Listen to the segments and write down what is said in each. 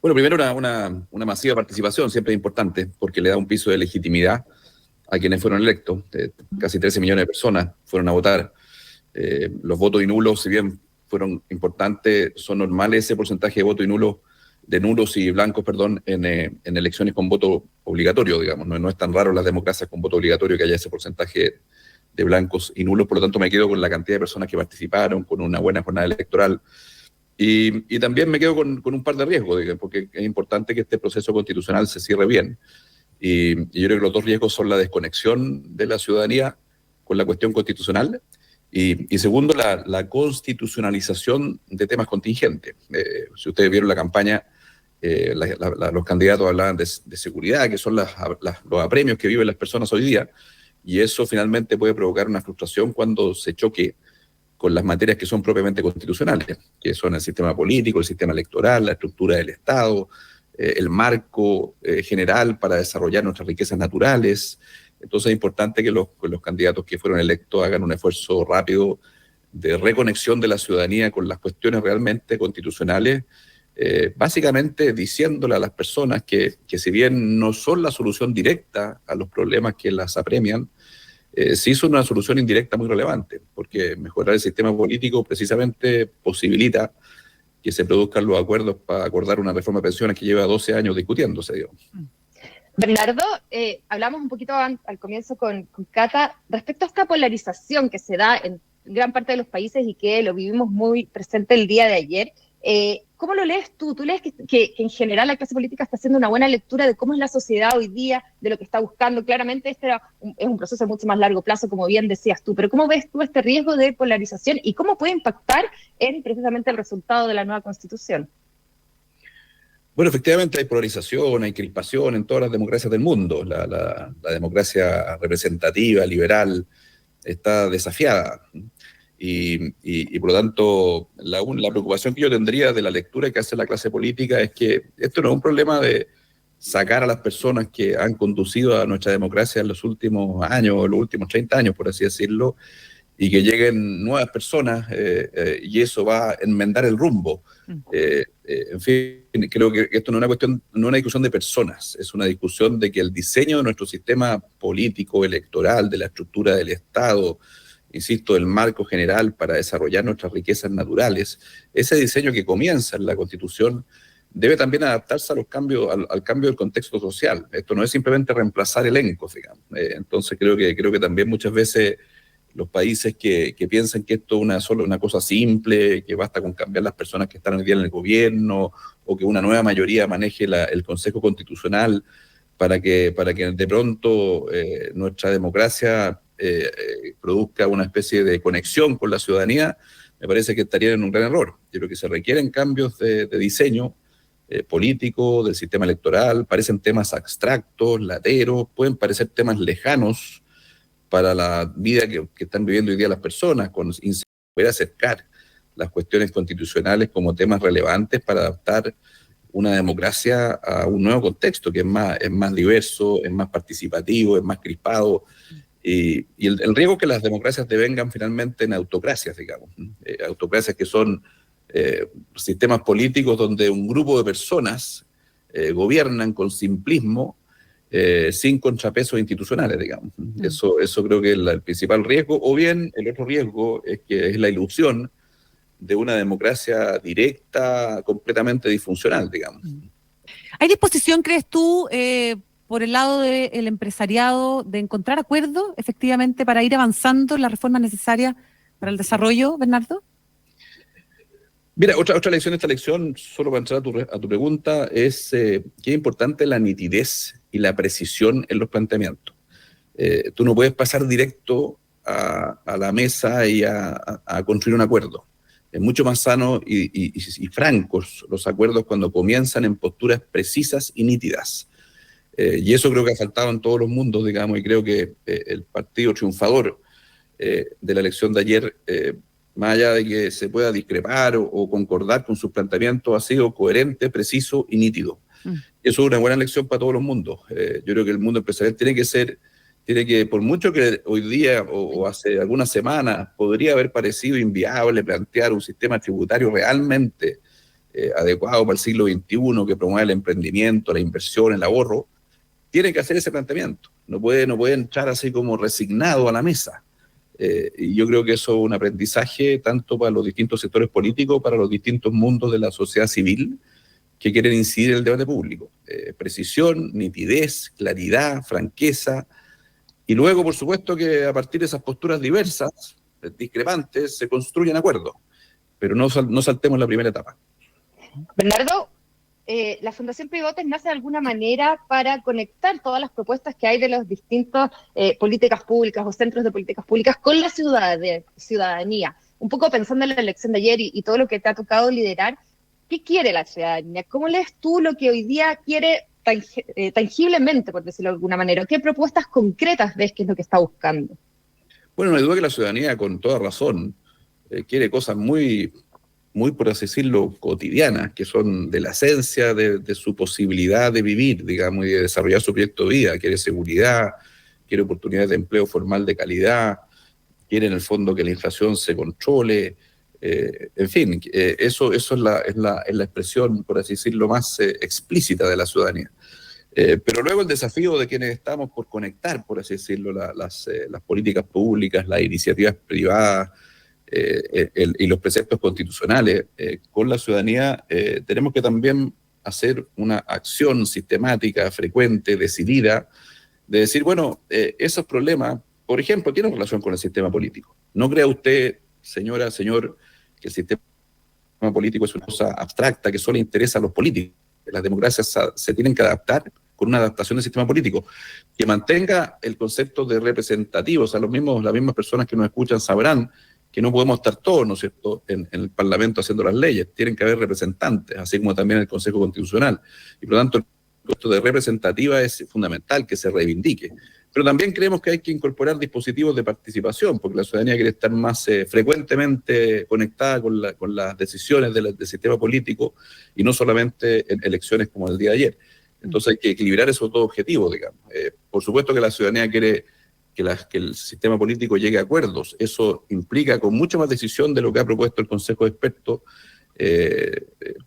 Bueno, primero una masiva participación siempre es importante porque le da un piso de legitimidad a quienes fueron electos. Casi 13 millones de personas fueron a votar. Los votos y nulos, si bien fueron importantes, son normales ese porcentaje de votos y nulos, de nulos y blancos, perdón, en elecciones con voto obligatorio, digamos. No es tan raro en las democracias con voto obligatorio que haya ese porcentaje de blancos y nulos, por lo tanto me quedo con la cantidad de personas que participaron, con una buena jornada electoral. Y también me quedo con un par de riesgos, digamos, porque es importante que este proceso constitucional se cierre bien. Y yo creo que los dos riesgos son la desconexión de la ciudadanía con la cuestión constitucional y segundo, la constitucionalización de temas contingentes. Si ustedes vieron la campaña, los candidatos hablaban de seguridad, que son los apremios que viven las personas hoy día, y eso finalmente puede provocar una frustración cuando se choque con las materias que son propiamente constitucionales, que son el sistema político, el sistema electoral, la estructura del Estado, el marco general para desarrollar nuestras riquezas naturales. Entonces es importante que los candidatos que fueron electos hagan un esfuerzo rápido de reconexión de la ciudadanía con las cuestiones realmente constitucionales, básicamente diciéndole a las personas que si bien no son la solución directa a los problemas que las apremian, sí son una solución indirecta muy relevante, porque mejorar el sistema político precisamente posibilita que se produzcan los acuerdos para acordar una reforma de pensiones que lleva 12 años discutiéndose, digamos. Bernardo, hablamos un poquito al comienzo con Cata respecto a esta polarización que se da en gran parte de los países y que lo vivimos muy presente el día de ayer. ¿Cómo lo lees tú? ¿Tú lees que en general la clase política está haciendo una buena lectura de cómo es la sociedad hoy día, de lo que está buscando? Claramente es un proceso de mucho más largo plazo, como bien decías tú, pero ¿cómo ves tú este riesgo de polarización y cómo puede impactar en precisamente el resultado de la nueva Constitución? Bueno, efectivamente hay polarización, hay crispación en todas las democracias del mundo. La democracia representativa, liberal, está desafiada. Y por lo tanto, la preocupación que yo tendría de la lectura que hace la clase política es que esto no es un problema de sacar a las personas que han conducido a nuestra democracia en los últimos años, los últimos 30 años, por así decirlo, y que lleguen nuevas personas y eso va a enmendar el rumbo. En fin, creo que esto no es una cuestión, no es una discusión de personas, es una discusión de que el diseño de nuestro sistema político, electoral, de la estructura del Estado, insisto, el marco general para desarrollar nuestras riquezas naturales, ese diseño que comienza en la Constitución debe también adaptarse a los cambios, al cambio del contexto social. Esto no es simplemente reemplazar elencos, digamos. Entonces creo que también muchas veces los países que piensan que esto es una cosa simple, que basta con cambiar las personas que están hoy día en el gobierno, o que una nueva mayoría maneje el Consejo Constitucional para que de pronto nuestra democracia produzca una especie de conexión con la ciudadanía, me parece que estarían en un gran error. Yo creo que se requieren cambios de diseño político, del sistema electoral, parecen temas abstractos, lateros, pueden parecer temas lejanos para la vida que están viviendo hoy día las personas, con poder acercar las cuestiones constitucionales como temas relevantes para adaptar una democracia a un nuevo contexto que es más diverso, es más participativo, es más crispado. Y el riesgo es que las democracias devengan finalmente en autocracias, digamos. Autocracias que son sistemas políticos donde un grupo de personas gobiernan con simplismo, sin contrapesos institucionales, digamos. Eso creo que es el principal riesgo, o bien el otro riesgo es que es la ilusión de una democracia directa completamente disfuncional, digamos. ¿Hay disposición, crees tú, por el lado del empresariado de encontrar acuerdos efectivamente para ir avanzando en las reformas necesarias para el desarrollo, Bernardo? Mira, otra lección de esta lección, solo para entrar a tu pregunta, es que es importante la nitidez y la precisión en los planteamientos. Tú no puedes pasar directo a la mesa y a construir un acuerdo. Es mucho más sano y francos los acuerdos cuando comienzan en posturas precisas y nítidas. Y eso creo que ha faltado en todos los mundos, digamos, y creo que el partido triunfador de la elección de ayer, más allá de que se pueda discrepar o concordar con sus planteamientos, ha sido coherente, preciso y nítido. Eso es una buena lección para todos los mundos. Yo creo que el mundo empresarial tiene que, por mucho que hoy día o hace algunas semanas podría haber parecido inviable plantear un sistema tributario realmente adecuado para el siglo XXI, que promueva el emprendimiento, la inversión, el ahorro, tiene que hacer ese planteamiento. No puede entrar así como resignado a la mesa. Y yo creo que eso es un aprendizaje tanto para los distintos sectores políticos, para los distintos mundos de la sociedad civil que quieren incidir en el debate público. Precisión, nitidez, claridad, franqueza, y luego, por supuesto, que a partir de esas posturas diversas, discrepantes, se construyen acuerdos, pero no saltemos la primera etapa. Bernardo, la Fundación Pivotes nace de alguna manera para conectar todas las propuestas que hay de las distintas políticas públicas o centros de políticas públicas con la ciudadanía. Un poco pensando en la elección de ayer y todo lo que te ha tocado liderar, ¿qué quiere la ciudadanía? ¿Cómo lees tú lo que hoy día quiere tangiblemente, por decirlo de alguna manera? ¿Qué propuestas concretas ves que es lo que está buscando? Bueno, no hay duda que la ciudadanía, con toda razón, quiere cosas muy, por así decirlo, cotidianas, que son de la esencia de su posibilidad de vivir, digamos, y de desarrollar su proyecto de vida. Quiere seguridad, quiere oportunidades de empleo formal de calidad, quiere en el fondo que la inflación se controle, en fin, eso es la expresión, por así decirlo, más explícita de la ciudadanía. Pero luego el desafío de quienes estamos por conectar, por así decirlo, las políticas públicas, las iniciativas privadas, y los preceptos constitucionales con la ciudadanía, tenemos que también hacer una acción sistemática, frecuente, decidida, de decir, bueno, esos problemas, por ejemplo, tienen relación con el sistema político. No crea usted, señora, señor, que el sistema político es una cosa abstracta que solo interesa a los políticos. Las democracias se tienen que adaptar con una adaptación del sistema político que mantenga el concepto de representativo. O sea, las mismas personas que nos escuchan sabrán que no podemos estar todos, ¿no es cierto?, en el Parlamento haciendo las leyes. Tienen que haber representantes, así como también el Consejo Constitucional. Y por lo tanto, el concepto de representativa es fundamental que se reivindique. Pero también creemos que hay que incorporar dispositivos de participación, porque la ciudadanía quiere estar más frecuentemente conectada con las decisiones del sistema político y no solamente en elecciones como el día de ayer. Entonces hay que equilibrar esos dos objetivos, digamos. Por supuesto que la ciudadanía quiere que el sistema político llegue a acuerdos. Eso implica con mucha más decisión de lo que ha propuesto el Consejo de Expertos,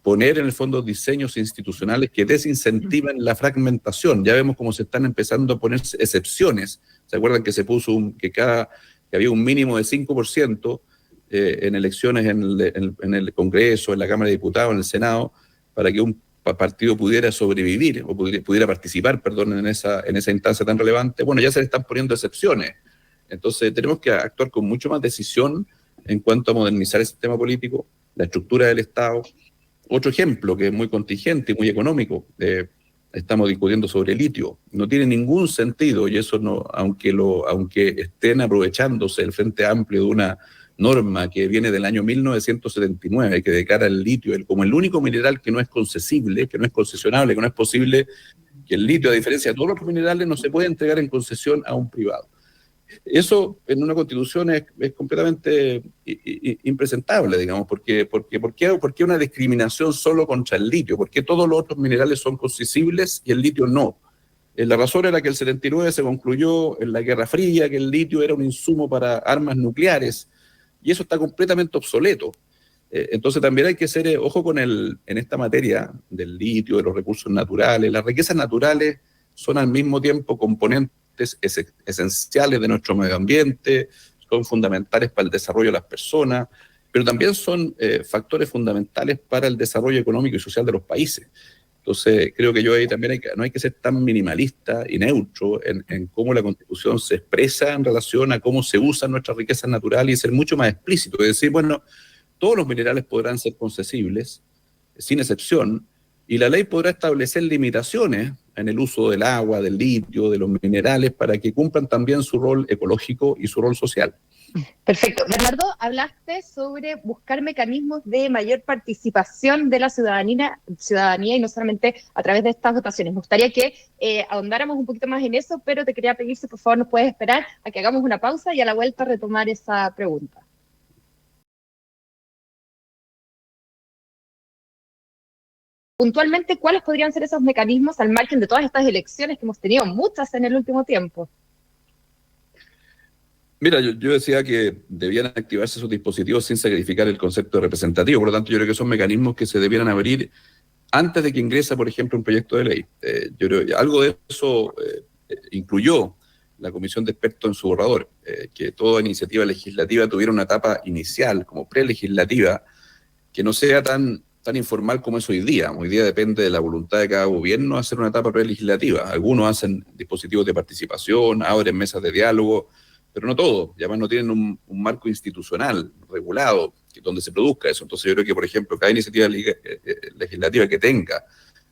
poner en el fondo diseños institucionales que desincentivan la fragmentación. Ya vemos cómo se están empezando a poner excepciones. ¿Se acuerdan que se puso que había un mínimo de 5% en elecciones en el Congreso, en la Cámara de Diputados, en el Senado, para que un partido pudiera sobrevivir o pudiera participar, perdón, en esa instancia tan relevante? Bueno, ya se le están poniendo excepciones. Entonces tenemos que actuar con mucho más decisión en cuanto a modernizar el sistema político, la estructura del Estado. Otro ejemplo que es muy contingente y muy económico, estamos discutiendo sobre el litio. No tiene ningún sentido, y eso no, aunque estén aprovechándose el Frente Amplio de una norma que viene del año 1979, que declara el litio como el único mineral que no es concesible, que no es concesionable, que no es posible, que el litio, a diferencia de todos los minerales, no se puede entregar en concesión a un privado. Eso en una constitución es completamente impresentable, digamos, porque ¿por qué una discriminación solo contra el litio? ¿Por qué todos los otros minerales son concesibles y el litio no? La razón era que el 79 se concluyó en la Guerra Fría que el litio era un insumo para armas nucleares, y eso está completamente obsoleto. Entonces también hay que ser, ojo en esta materia del litio, de los recursos naturales. Las riquezas naturales son al mismo tiempo componentes esenciales de nuestro medio ambiente, son fundamentales para el desarrollo de las personas, pero también son factores fundamentales para el desarrollo económico y social de los países. Entonces, creo que ahí también no hay que ser tan minimalista y neutro en cómo la Constitución se expresa en relación a cómo se usan nuestras riquezas naturales y ser mucho más explícito. Es decir, bueno, todos los minerales podrán ser concesibles, sin excepción, y la ley podrá establecer limitaciones en el uso del agua, del litio, de los minerales, para que cumplan también su rol ecológico y su rol social. Perfecto. Bernardo, hablaste sobre buscar mecanismos de mayor participación de la ciudadanía y no solamente a través de estas votaciones. Me gustaría que ahondáramos un poquito más en eso, pero te quería pedir si por favor nos puedes esperar a que hagamos una pausa y a la vuelta retomar esa pregunta. Puntualmente, ¿cuáles podrían ser esos mecanismos al margen de todas estas elecciones que hemos tenido, muchas en el último tiempo? Mira, yo decía que debían activarse esos dispositivos sin sacrificar el concepto de representativo. Por lo tanto, yo creo que son mecanismos que se debieran abrir antes de que ingrese, por ejemplo, un proyecto de ley. Yo creo que algo de eso incluyó la comisión de expertos en su borrador, que toda iniciativa legislativa tuviera una etapa inicial, como prelegislativa, que no sea tan informal como es hoy día. Hoy día depende de la voluntad de cada gobierno hacer una etapa prelegislativa. Algunos hacen dispositivos de participación, abren mesas de diálogo, pero no todos, y además no tienen un marco institucional regulado donde se produzca eso. Entonces yo creo que, por ejemplo, cada iniciativa legislativa que tenga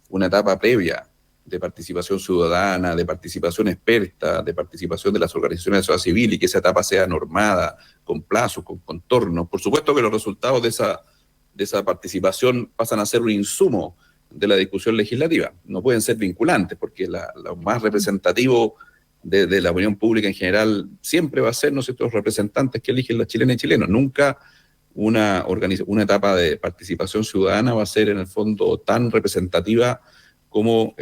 una etapa previa de participación ciudadana, de participación experta, de participación de las organizaciones de la sociedad civil, y que esa etapa sea normada, con plazos, con contornos. Por supuesto que los resultados de esa participación pasan a ser un insumo de la discusión legislativa. No pueden ser vinculantes, porque lo más representativo de la opinión pública en general siempre va a ser, ¿no sé, los representantes que eligen las chilenas y chilenos. Nunca una etapa de participación ciudadana va a ser en el fondo tan representativa como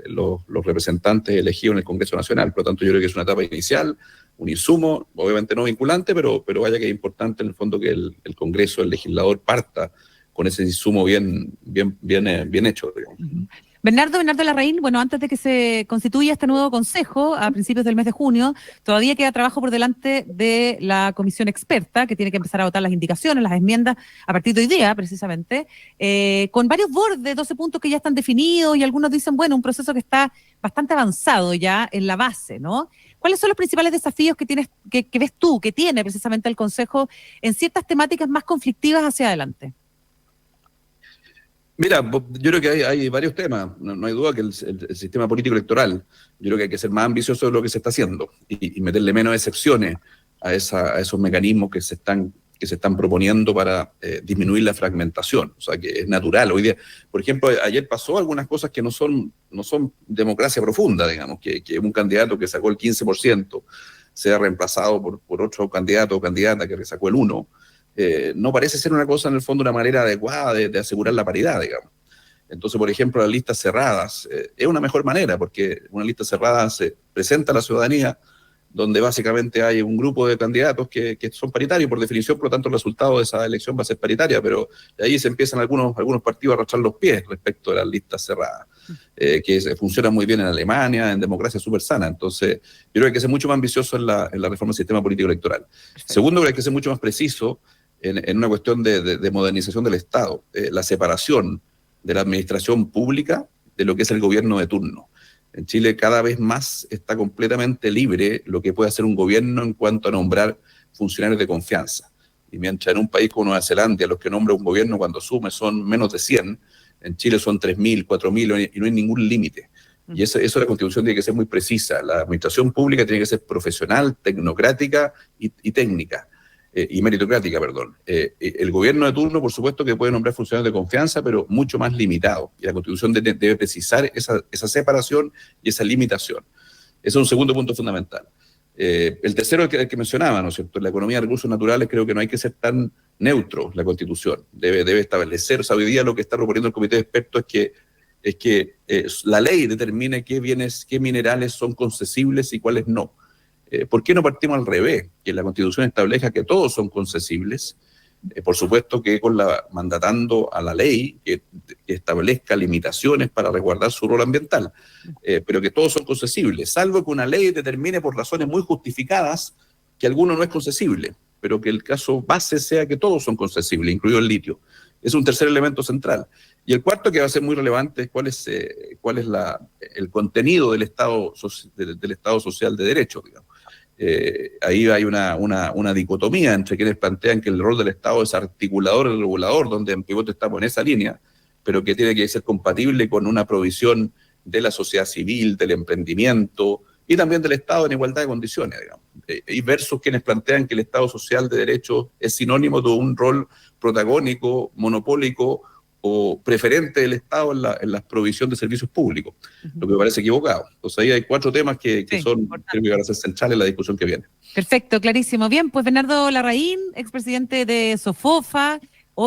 los representantes elegidos en el Congreso Nacional. Por lo tanto, yo creo que es una etapa inicial, un insumo, obviamente no vinculante, pero vaya que es importante en el fondo que el Congreso, el legislador, parta con ese insumo bien hecho, digamos. Bernardo Larraín, bueno, antes de que se constituya este nuevo consejo a principios del mes de junio, todavía queda trabajo por delante de la comisión experta, que tiene que empezar a votar las indicaciones, las enmiendas, a partir de hoy día, precisamente, con varios bordes, 12 puntos que ya están definidos, y algunos dicen, bueno, un proceso que está bastante avanzado ya en la base, ¿no? ¿Cuáles son los principales desafíos que ves tú, que tiene precisamente el Consejo en ciertas temáticas más conflictivas hacia adelante? Mira, yo creo que hay varios temas. No hay duda que el sistema político electoral, yo creo que hay que ser más ambicioso de lo que se está haciendo y meterle menos excepciones a esos mecanismos que se están proponiendo para disminuir la fragmentación. O sea, que es natural. Hoy día, por ejemplo, ayer pasó algunas cosas que no son democracia profunda, digamos, que un candidato que sacó el 15% sea reemplazado por otro candidato o candidata que sacó el 1%. No parece ser una cosa, en el fondo, una manera adecuada de asegurar la paridad, digamos. Entonces, por ejemplo, las listas cerradas es una mejor manera, porque una lista cerrada se presenta a la ciudadanía, donde básicamente hay un grupo de candidatos que son paritarios, por definición, por lo tanto el resultado de esa elección va a ser paritaria, pero ahí se empiezan algunos partidos a arrastrar los pies respecto de las listas cerradas, que funcionan muy bien en Alemania, en democracia súper sana. Entonces, yo creo que hay que ser mucho más ambicioso en la reforma del sistema político electoral. Segundo, creo que hay que ser mucho más preciso en una cuestión de modernización del Estado, la separación de la administración pública de lo que es el gobierno de turno. En Chile cada vez más está completamente libre lo que puede hacer un gobierno en cuanto a nombrar funcionarios de confianza. Y mientras en un país como Nueva Zelanda los que nombra un gobierno cuando asume son menos de 100, en Chile son 3.000, 4.000 y no hay ningún límite. Y eso la Constitución tiene que ser muy precisa. La administración pública tiene que ser profesional, tecnocrática y técnica. Y meritocrática, perdón. El gobierno de turno, por supuesto, que puede nombrar funcionarios de confianza, pero mucho más limitado. Y la Constitución debe precisar esa separación y esa limitación. Ese es un segundo punto fundamental. El tercero es el que mencionaba, ¿no es cierto? En la economía de recursos naturales creo que no hay que ser tan neutro la Constitución. Debe establecer, o sea, hoy día lo que está proponiendo el comité de expertos es que la ley determine qué bienes, qué minerales son concesibles y cuáles no. ¿Por qué no partimos al revés? Que la Constitución establezca que todos son concesibles, por supuesto que mandatando a la ley que establezca limitaciones para resguardar su rol ambiental, pero que todos son concesibles, salvo que una ley determine por razones muy justificadas que alguno no es concesible, pero que el caso base sea que todos son concesibles, incluido el litio. Es un tercer elemento central. Y el cuarto, que va a ser muy relevante, es cuál es el contenido del Estado social de derecho, digamos. Ahí hay una dicotomía entre quienes plantean que el rol del Estado es articulador y regulador, donde en pivote estamos en esa línea, pero que tiene que ser compatible con una provisión de la sociedad civil, del emprendimiento y también del Estado en igualdad de condiciones, digamos. Y versus quienes plantean que el Estado social de derecho es sinónimo de un rol protagónico, monopólico o preferente del Estado en la provisión de servicios públicos, lo que me parece equivocado. Entonces ahí hay 4 temas que son, creo que van a ser centrales en la discusión que viene. Perfecto, clarísimo. Bien, pues Bernardo Larraín, expresidente de SOFOFA,